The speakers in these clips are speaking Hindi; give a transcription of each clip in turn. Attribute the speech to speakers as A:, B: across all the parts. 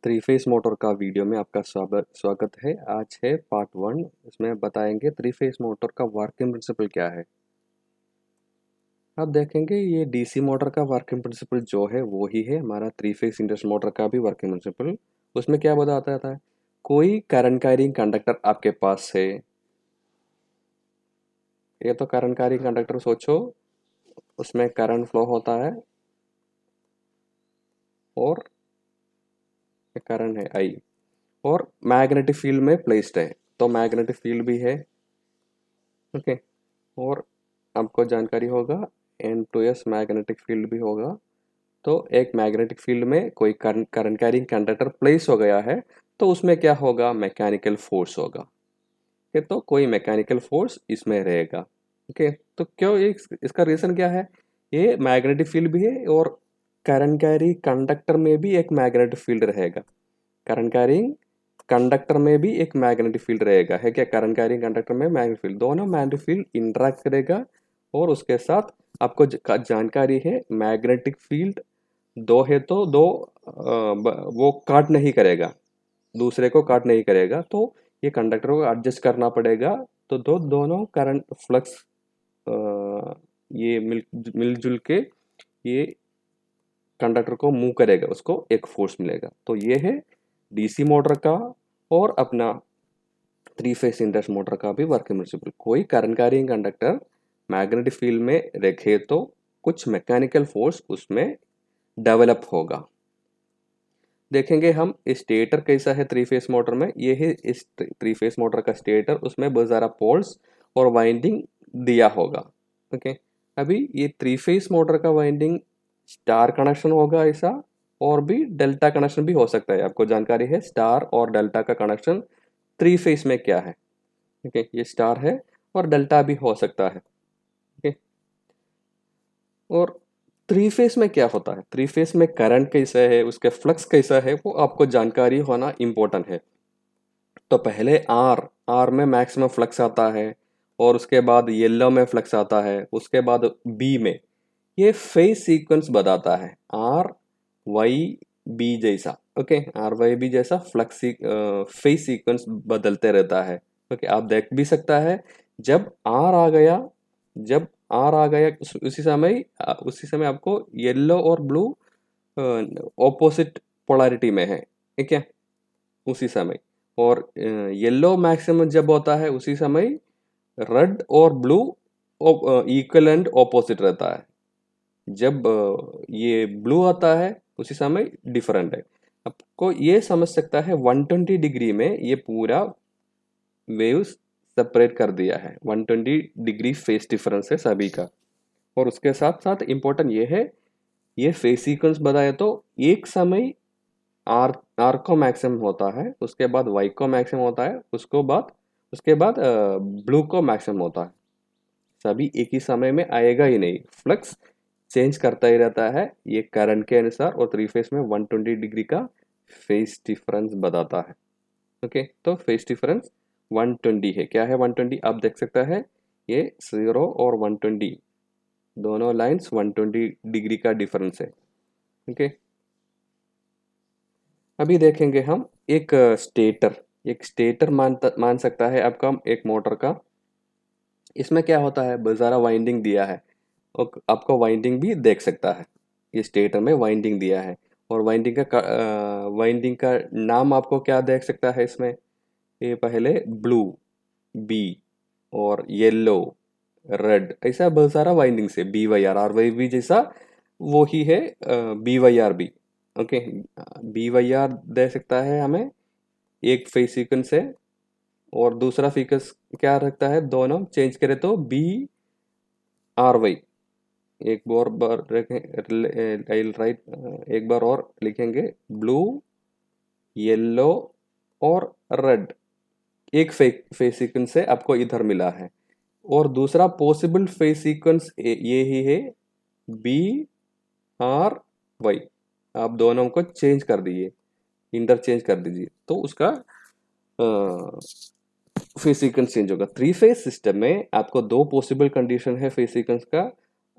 A: थ्री फेस मोटर का वीडियो में आपका स्वागत है। आज है पार्ट 1। इसमें बताएंगे थ्री फेस मोटर का वर्किंग प्रिंसिपल क्या है। आप देखेंगे ये डीसी मोटर का वर्किंग प्रिंसिपल जो है वो ही है हमारा थ्री फेस इंडक्शन मोटर का भी वर्किंग प्रिंसिपल। उसमें क्या बताता था, कोई करंट कैरिंग कंडक्टर आपके पास है। ये तो करंट कैरिंग कंडक्टर सोचो, उसमें करंट फ्लो होता है और करंट है आई, और मैग्नेटिक फील्ड में प्लेस्ड है, तो मैग्नेटिक फील्ड भी है। ओके, और आपको जानकारी होगा N to S magnetic field भी होगा। तो एक मैग्नेटिक फील्ड में कोई करंट कैरिंग कंडक्टर प्लेस हो गया है, तो उसमें क्या होगा, मैकेनिकल फोर्स होगा। ओके, तो कोई मैकेनिकल फोर्स इसमें रहेगा। ओके, तो क्यों ये इसका रीजन क्या है, ये मैग्नेटिक फील्ड भी है और करंट कैरिंग कंडक्टर में भी एक मैग्नेटिक फील्ड रहेगा। करंट कैरिंग कंडक्टर में भी एक मैग्नेटिक फील्ड रहेगा, है क्या, करंट कैरिंग कंडक्टर में मैग्नेटिक फील्ड, दोनों मैग्नेटिक फील्ड इंटरेक्ट करेगा। और उसके साथ आपको जानकारी है मैग्नेटिक फील्ड दो है तो दो वो काट नहीं करेगा, दूसरे को काट नहीं करेगा, तो ये कंडक्टर को एडजस्ट करना पड़ेगा। तो दोनों करंट फ्लक्स ये मिलजुल के ये कंडक्टर को मूव करेगा, उसको एक फोर्स मिलेगा। तो ये है डीसी मोटर का और अपना थ्री फेस इंडक्शन मोटर का भी वर्किंग प्रिंसिपल। कोई current carrying conductor magnetic field में रखे तो कुछ मैकेनिकल फोर्स उसमें डेवलप होगा। देखेंगे हम स्टेटर कैसा है थ्री फेस मोटर में। ये है इस थ्री फेस मोटर का स्टेटर, उसमें बहुत सारा पोल्स और वाइंडिंग दिया होगा। ओके, अभी ये थ्री फेस मोटर का वाइंडिंग स्टार कनेक्शन होगा ऐसा, और भी डेल्टा कनेक्शन भी हो सकता है। आपको जानकारी है स्टार और डेल्टा का कनेक्शन थ्री फेस में क्या है। ओके, ये स्टार है और डेल्टा भी हो सकता है। ओके, और थ्री फेस में क्या होता है, थ्री फेस में करंट कैसा है, उसके फ्लक्स कैसा है, वो आपको जानकारी होना इम्पोर्टेंट है। तो पहले आर आर में मैक्सिमम फ्लक्स आता है, और उसके बाद येलो में फ्लक्स आता है, उसके बाद बी में। ये फेज सीक्वेंस बताता है आर वाई बी जैसा। ओके, आर वाई बी जैसा फ्लक्स फेज सीक्वेंस बदलते रहता है। ओके, आप देख भी सकता है, जब आर आ गया, जब आर आ गया उसी समय आपको येलो और ब्लू ऑपोजिट पोलैरिटी में है, ठीक है, उसी समय। और येलो मैक्सिमम जब होता है उसी समय रेड और ब्लू इक्वल एंड ऑपोजिट रहता है। जब ये ब्लू आता है उसी समय डिफरेंट है। आपको ये समझ सकता है 120 डिग्री में ये पूरा वेव्स सेपरेट कर दिया है। 120 डिग्री फेस डिफरेंस है सभी का। और उसके साथ साथ इम्पोर्टेंट ये है, ये फेस सीक्वेंस बताए तो एक समय आर आर को मैक्सिमम होता है, उसके बाद वाई को मैक्सिमम होता है, उसके बाद ब्लू को मैक्सिमम होता है। सभी एक ही समय में आएगा ही नहीं, फ्लक्स चेंज करता ही रहता है ये करंट के अनुसार। और थ्री फेस में 120 डिग्री का फेस डिफरेंस बताता है। ओके, तो फेस डिफरेंस 120 है। क्या है 120, आप देख सकता है ये 0 और 120 दोनों लाइंस 120 डिग्री का डिफरेंस है। ओके, अभी देखेंगे हम एक स्टेटर। एक स्टेटर मान सकता है आपका एक मोटर का। इसमें क्या होता है, बाजारा वाइंडिंग दिया है, और आपको वाइंडिंग भी देख सकता है। ये स्टेटर में वाइंडिंग दिया है, और वाइंडिंग का नाम आपको क्या देख सकता है इसमें, ये पहले ब्लू, बी, और येलो, रेड, ऐसा बहुत सारा वाइंडिंग से B Y R Y B जैसा वो ही है B Y R B. Okay, B Y R दे सकता है हमें एक फेस सीक्वेंस है, और दूसरा फीकस क्या रखता है, दोनों चेंज करें तो बी आर वाई। एक बार रखें, आई राइट, एक बार और लिखेंगे, ब्लू, येलो और रेड, एक फेस सीक्वेंस है आपको इधर मिला है। और दूसरा पॉसिबल फेस सीक्वेंस ये ही है, बी आर वाई। आप दोनों को चेंज कर दीजिए, इंटरचेंज कर दीजिए, तो उसका फेस सीक्वेंस चेंज होगा। थ्री फेस सिस्टम में आपको दो पॉसिबल कंडीशन है फेस सीक्वेंस का,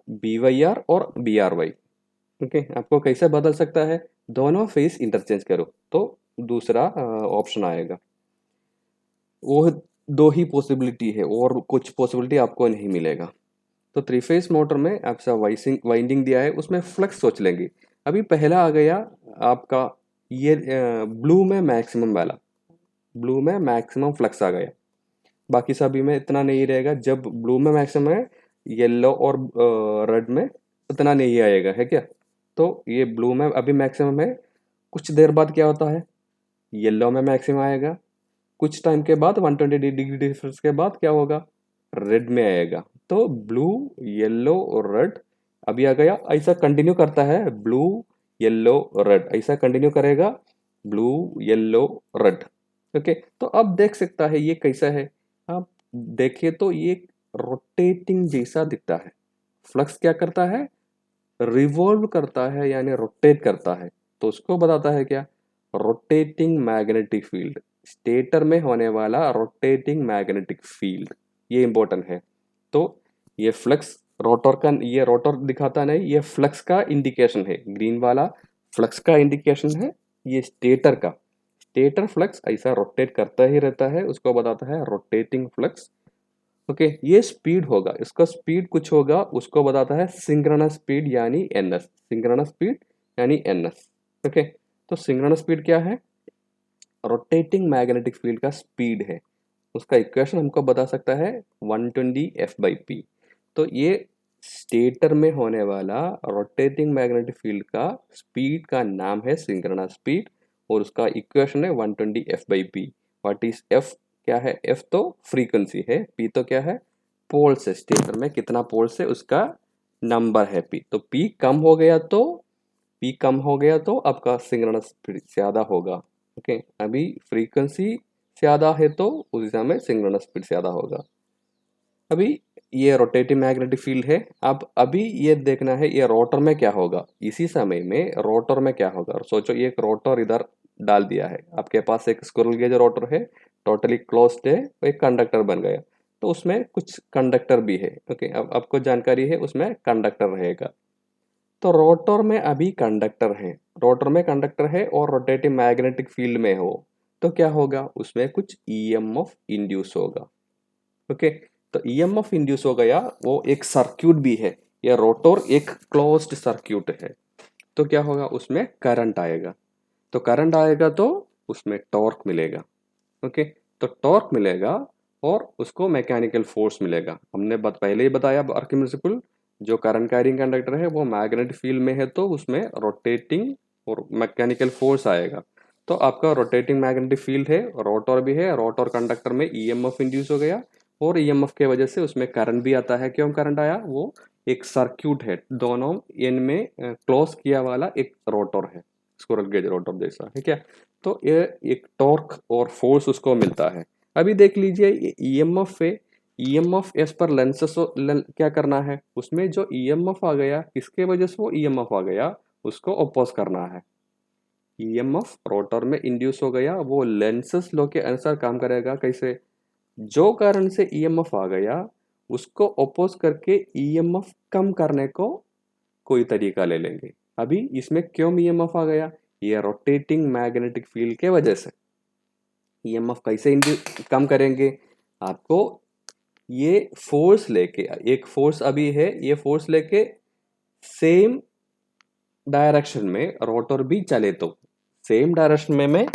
A: बी वाई आर और बी आर वाई। ओके, आपको कैसे बदल सकता है, दोनों फेस इंटरचेंज करो तो दूसरा ऑप्शन आएगा। वो दो ही पॉसिबिलिटी है और कुछ पॉसिबिलिटी आपको नहीं मिलेगा। तो थ्री फेस मोटर में आपका वाइंडिंग दिया है, उसमें फ्लक्स सोच लेंगे। अभी पहला आ गया आपका ये ब्लू में मैक्सिमम वाला, ब्लू में मैक्सिमम फ्लक्स आ गया। बाकी सभी में इतना नहीं रहेगा। जब ब्लू में मैक्सिमम है, येलो और रेड में उतना नहीं आएगा, है क्या। तो ये ब्लू में अभी मैक्सिमम है। कुछ देर बाद क्या होता है, येलो में मैक्सिमम आएगा। कुछ टाइम के बाद 120 डिग्री डिफरेंस के बाद क्या होगा, रेड में आएगा। तो ब्लू, येलो और रेड अभी आ गया। ऐसा कंटिन्यू करता है, ब्लू येलो रेड ऐसा कंटिन्यू करेगा, ब्लू येलो रेड। ओके, तो अब देख सकता है ये कैसा है। आप देखिए तो ये रोटेटिंग जैसा दिखता है। फ्लक्स क्या करता है, रिवॉल्व करता है यानी रोटेट करता है। तो उसको बताता है क्या, रोटेटिंग मैग्नेटिक फील्ड। स्टेटर में होने वाला रोटेटिंग मैग्नेटिक फील्ड, ये इंपॉर्टेंट है। तो ये फ्लक्स रोटर का, ये रोटर दिखाता नहीं, ये फ्लक्स का इंडिकेशन है। ग्रीन वाला फ्लक्स का इंडिकेशन है, ये स्टेटर का। स्टेटर फ्लक्स ऐसा रोटेट करता ही रहता है, उसको बताता है रोटेटिंग फ्लक्स। ओके, ये स्पीड होगा, इसका स्पीड कुछ होगा, उसको बताता है सिंक्रोनस स्पीड यानी एनएस। सिंक्रोनस स्पीड यानी एनएस। ओके, तो सिंक्रोनस स्पीड क्या है, रोटेटिंग मैग्नेटिक फील्ड का स्पीड है। उसका इक्वेशन हमको बता सकता है 120 एफ बाई पी। तो ये स्टेटर में होने वाला रोटेटिंग मैग्नेटिक फील्ड का स्पीड का नाम है सिंक्रोनस स्पीड, और उसका इक्वेशन है 120 F by P. What is F, क्या है एफ, तो फ्रीक्वेंसी है, पी तो क्या है, पोल्स है। स्टेटर में कितना पोल्स है उसका नंबर है पी। तो पी कम हो गया तो, पी कम हो गया तो आपका सिंक्रोनस स्पीड ज़्यादा होगा। ओके, अभी फ्रीक्वेंसी ज़्यादा है तो उस दिशा में सिंक्रोनस स्पीड ज़्यादा होगा। अभी ये रोटेटिंग मैग्नेटिक फील्ड है। अब अभी ये देखना है ये रोटर में क्या होगा, इसी समय में रोटर में क्या होगा। और सोचो ये एक रोटर इधर डाल दिया है, आपके पास एक स्क्विरल गेज रोटर है, टोटली क्लोज्ड है, एक कंडक्टर बन गया। तो उसमें कुछ कंडक्टर भी है। ओके, अब आपको जानकारी है उसमें कंडक्टर रहेगा। तो रोटर में अभी कंडक्टर है, रोटर में कंडक्टर है और रोटेटिंग मैग्नेटिक फील्ड में हो, तो क्या होगा, उसमें कुछ ईएमएफ इंड्यूस होगा। ओके, तो ईएमएफ इंड्यूस हो गया, वो एक सर्क्यूट भी है। ये रोटर एक क्लोज्ड सर्क्यूट है। तो क्या होगा, उसमें करंट आएगा। तो करंट आएगा तो उसमें टॉर्क मिलेगा। ओके, तो टॉर्क मिलेगा और उसको मैकेनिकल फोर्स मिलेगा। हमने पहले ही बताया वर्किंग प्रिंसिपल, जो करंट कैरिंग कंडक्टर है वो मैग्नेटिक फील्ड में है तो उसमें रोटेटिंग और मैकेनिकल फोर्स आएगा। तो आपका रोटेटिंग मैग्नेटिक फील्ड है, रोटर भी है, रोटर कंडक्टर में ईएमएफ इंड्यूस हो गया और ईएमएफ के वजह से उसमें करंट भी आता है। क्यों करंट आया, वो एक सर्क्यूट है, दोनों एंड में क्लोज किया वाला एक रोटर है, स्क्विरल गेज रोटर जैसा है क्या। तो ये एक टॉर्क और फोर्स उसको मिलता है। अभी देख लीजिए ये ईएमएफ है, ईएमएफ एस पर लेंसेस क्या करना है, उसमें जो ईएमएफ आ गया किसके वजह से वो ईएमएफ आ गया, उसको अपोज करना है। ईएमएफ रोटर में इंड्यूस हो गया, वो लेंसेस लॉ के अनुसार काम करेगा। कैसे, जो कारण से ईएमएफ आ गया उसको अपोज करके ईएमएफ कम करने को कोई तरीका ले लेंगे। अभी इसमें क्यों ईएमएफ आ गया, ये रोटेटिंग मैग्नेटिक फील्ड के वजह से। ईएमएफ कैसे कम करेंगे, आपको ये फोर्स लेके, एक फोर्स अभी है, ये फोर्स लेके सेम डायरेक्शन में रोटर भी चले तो सेम डायरेक्शन में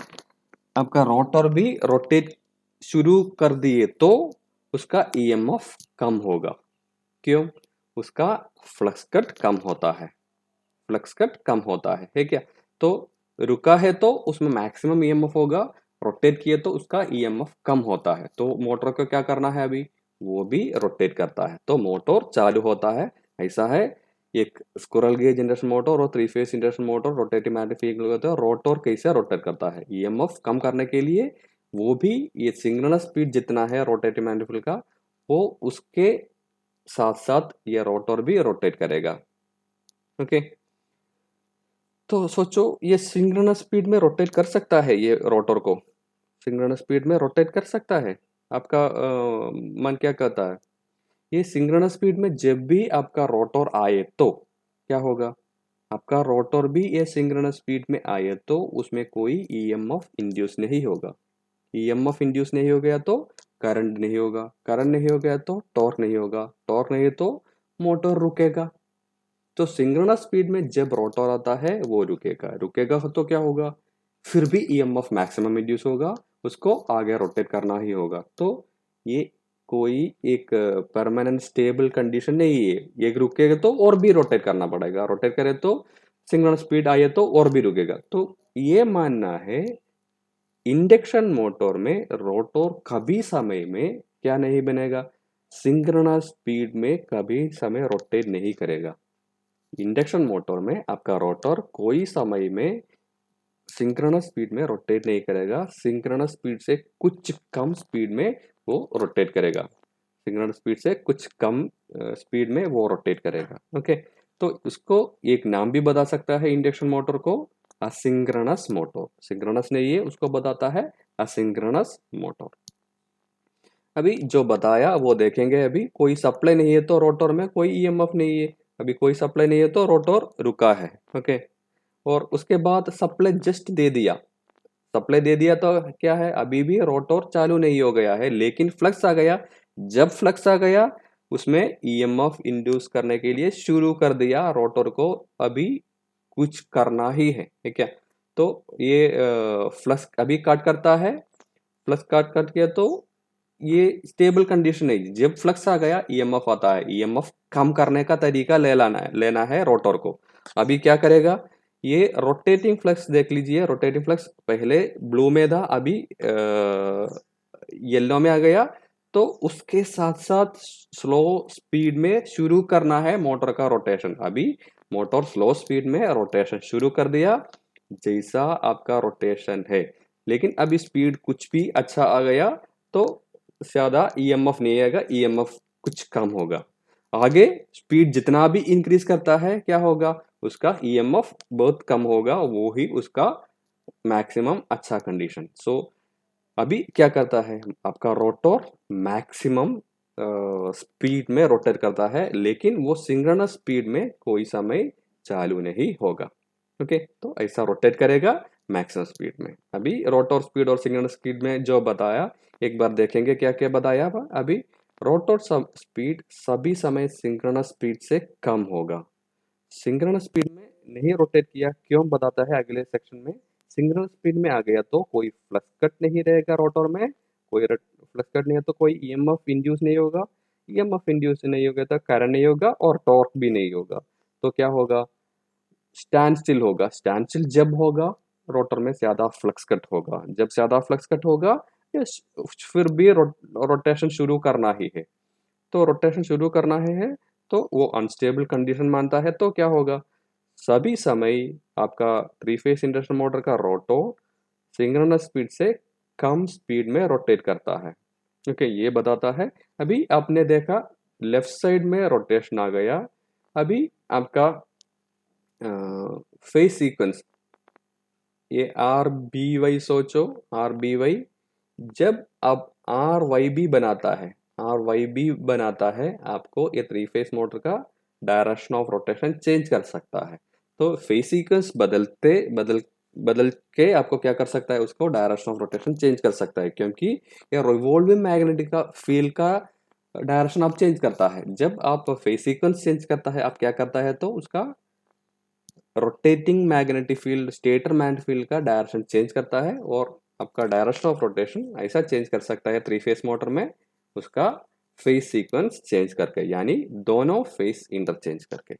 A: आपका रोटर भी रोटेट शुरू कर दिए तो उसका ईएमएफ कम होगा। क्यों, उसका फ्लक्स कट कम होता है, फ्लक्स कट कम होता है क्या। तो रुका है तो उसमें मैक्सिमम ईएमएफ होगा, रोटेट किए तो उसका ईएमएफ कम होता है। तो मोटर को क्या करना है अभी, वो भी रोटेट करता है तो मोटर चालू होता है। ऐसा है, एक स्क्विरल गेज इंडक्शन मोटर और three phase induction motor rotative magnetic field होता है। रोटर कैसे रोटेट करता है, ईएमएफ कम करने के लिए वो भी ये सिंक्रोनस स्पीड जितना है रोटेटिव मैग्नेटिक फील्ड का, वो उसके साथ साथ ये रोटर भी रोटेट करेगा। ओके, तो सोचो ये सिंक्रोनस स्पीड में रोटेट कर सकता है, ये रोटर को सिंक्रोनस स्पीड में रोटेट कर सकता है। आपका मन क्या कहता है, ये सिंक्रोनस स्पीड में जब भी आपका रोटर आए तो क्या होगा, आपका रोटर भी ये सिंक्रोनस स्पीड में आए तो उसमें कोई ईएमएफ इंड्यूस नहीं होगा। ईएमएफ इंड्यूस नहीं हो गया तो करंट नहीं होगा, करंट नहीं हो गया तो टॉर्क नहीं होगा, टॉर्क नहीं तो मोटर रुकेगा। तो सिंक्रोनस स्पीड में जब रोटर आता है वो रुकेगा, रुकेगा तो क्या होगा, फिर भी ईएमएफ मैक्सिमम इंड्यूस होगा, उसको आगे रोटेट करना ही होगा। तो ये कोई एक परमानेंट स्टेबल कंडीशन नहीं है, ये रुकेगा तो और भी रोटेट करना पड़ेगा, रोटेट करे तो सिंक्रोनस स्पीड आए तो और भी रुकेगा। तो ये मानना है इंडक्शन मोटर में रोटर कभी समय में क्या नहीं बनेगा, सिंक्रोनस स्पीड में कभी समय रोटेट नहीं करेगा। इंडक्शन मोटर में आपका रोटर कोई समय में सिंक्रोनस स्पीड में रोटेट नहीं करेगा, सिंक्रोनस स्पीड से कुछ कम स्पीड में वो रोटेट करेगा, सिंक्रोनस स्पीड से कुछ कम स्पीड में वो रोटेट करेगा। ओके, तो उसको एक नाम भी बता सकता है इंडक्शन मोटर को, असिंक्रोनस मोटर। सिंक्रोनस नहीं है, उसको बताता है असिंक्रोनस मोटर। अभी जो बताया वो देखेंगे। अभी कोई सप्लाई नहीं है तो रोटर में कोई ईएमएफ नहीं है, अभी कोई सप्लाई नहीं है तो रोटर रुका है। ओके, और उसके बाद सप्लाई जस्ट दे दिया, सप्लाई दे दिया तो क्या है, अभी भी रोटर चालू नहीं हो गया है लेकिन फ्लक्स आ गया। जब फ्लक्स आ गया उसमें ईएमएफ इंड्यूस करने के लिए शुरू कर दिया रोटर को, अभी कुछ करना ही है, ठीक है। तो ये फ्लक्स अभी काट करता है, फ्लक्स काट कट किया तो ये स्टेबल कंडीशन नहीं, जब फ्लक्स आ गया ईएमएफ आता है, ईएमएफ कम करने का तरीका लेना है रोटर को। अभी क्या करेगा, ये रोटेटिंग फ्लक्स देख लीजिए, रोटेटिंग फ्लक्स पहले ब्लू में था, अभी येलो में आ गया। तो उसके साथ साथ स्लो स्पीड में शुरू करना है मोटर का रोटेशन। अभी मोटर स्लो स्पीड में रोटेशन शुरू कर दिया जैसा आपका रोटेशन है, लेकिन अभी स्पीड कुछ भी अच्छा आ गया तो ज्यादा ईएमएफ नहीं आएगा, ईएमएफ कुछ कम होगा। आगे स्पीड जितना भी इंक्रीज करता है क्या होगा, उसका ईएमएफ बहुत कम होगा, वो ही उसका मैक्सिमम अच्छा कंडीशन। सो अभी क्या करता है आपका रोटर, मैक्सिमम स्पीड में रोटेट करता है लेकिन वो सिंक्रोनस स्पीड में कोई समय चालू नहीं होगा। ओके, तो ऐसा रोटेट करेगा मैक्सिमम स्पीड में। अभी रोटर स्पीड और सिंक्रोनस स्पीड में जो बताया एक बार देखेंगे क्या क्या बताया। अभी रोटर स्पीड सभी समय सिंक्रोनस स्पीड से कम होगा, सिंक्रोनस स्पीड में नहीं रोटेट किया क्यों बताता है अगले सेक्शन में। सिंक्रोनस स्पीड में आ गया तो कोई फ्लक्स कट नहीं रहेगा रोटर में, कोई फ्लक्स कट नहीं है तो कोई ईएमएफ इंड्यूस नहीं होगा, ईएमएफ इंड्यूस नहीं होगा तो करंट नहीं होगा और टॉर्क भी नहीं होगा। तो क्या होगा, स्टैंड स्टिल होगा। स्टैंड स्टिल जब होगा रोटर में ज्यादा फ्लक्स कट होगा, जब ज्यादा फ्लक्स कट होगा या फिर भी रोटेशन शुरू करना ही है। तो रोटेशन शुरू करना है तो वो अनस्टेबल कंडीशन मानता है। तो क्या होगा, सभी समय आपका थ्री फेस इंडक्शन मोटर का रोटो सिंक्रोनस स्पीड से कम स्पीड में रोटेट करता है। ओके, ये बताता है। अभी आपने देखा लेफ्ट साइड में रोटेशन आ गया। अभी आपका फेस सीक्वेंस, ये आर बी वाई सोचो, आर बी वाई जब आप आर वाई बी बनाता है, आर वाई बी बनाता है आपको ये थ्री फेस मोटर का डायरेक्शन ऑफ रोटेशन चेंज कर सकता है। तो फेस सीक्वेंस बदल बदल के आपको क्या कर सकता है, उसको डायरेक्शन ऑफ रोटेशन चेंज कर सकता है, क्योंकि ये रिवॉल्विंग मैग्नेटिक का फील्ड का डायरेक्शन आप चेंज करता है। जब आप फेस सीक्वेंस चेंज करता है आप क्या करता है, तो उसका rotating magnetic field stator magnetic field का डायरेक्शन चेंज करता है, और आपका डायरेक्शन ऑफ रोटेशन ऐसा चेंज कर सकता है थ्री फेस मोटर में, उसका फेस सीक्वेंस चेंज करके, यानी दोनों फेस इंटरचेंज करके।